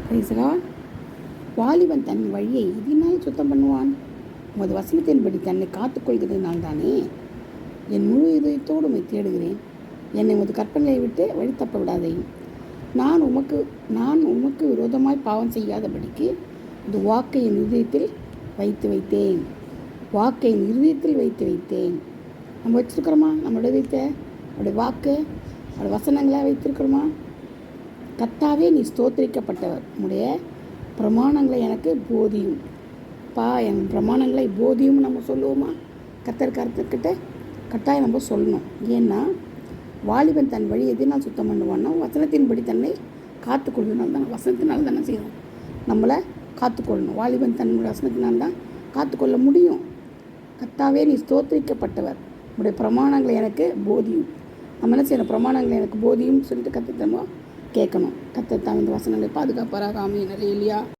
Price. வாலிபன் தன் வழியை இதனால் சுத்தம் பண்ணுவான்? உமது வசனத்தின்படி தன்னை காத்துக்கொள்கிறதுனால் தானே. என் முழு இதயத்தோடு உம்மை தேடுகிறேன். என்னை உமது கற்பனையை விட்டு வழி தப்ப விடாதையும். நான் உமக்கு விரோதமாய் பாவம் செய்யாதபடிக்கு இந்த வாக்கை என் இதயத்தில் வைத்து வைத்தேன். வாக்கை என் இருதயத்தில் வைத்து வைத்தேன். நம்ம வச்சுருக்கிறோமா? நம்மளோட இதயத்தை, அவருடைய வாக்கு, அவருடைய வசனங்களை வைத்திருக்கிறோமா? கர்த்தாவே நீ ஸ்தோத்திரிக்கப்பட்டவர், உடைய பிரமாணங்களை எனக்கு போதியும். என் பிரமாணங்களை போதியும் நம்ம சொல்லுவோமா? கர்த்தர்கிட்ட கட்டாயம் நம்ம சொல்லணும். ஏன்னா வாலிபன் தன் வழி எதனால் சுத்தம் பண்ணுவான்னா வசனத்தின்படி தன்னை காத்துக்கொள்ளுனால தான். வசனத்தினால தானே செய்யணும், நம்மளை காத்துக்கொள்ளணும். வாலிபன் தன்னுடைய வசனத்தினால்தான் காத்துக்கொள்ள முடியும். கர்த்தாவே நீ ஸ்தோத்திரிக்கப்பட்டவர், உடைய பிரமாணங்களை எனக்கு போதியும். நம்ம என்ன செய்யணும்? பிரமாணங்களை எனக்கு போதியும் சொல்லிட்டு கர்த்தர் கேட்கணும். கர்த்தர் தான் இந்த வசனங்களை பாதுகாப்பாராக. ஆமென். அல்லேலூயா.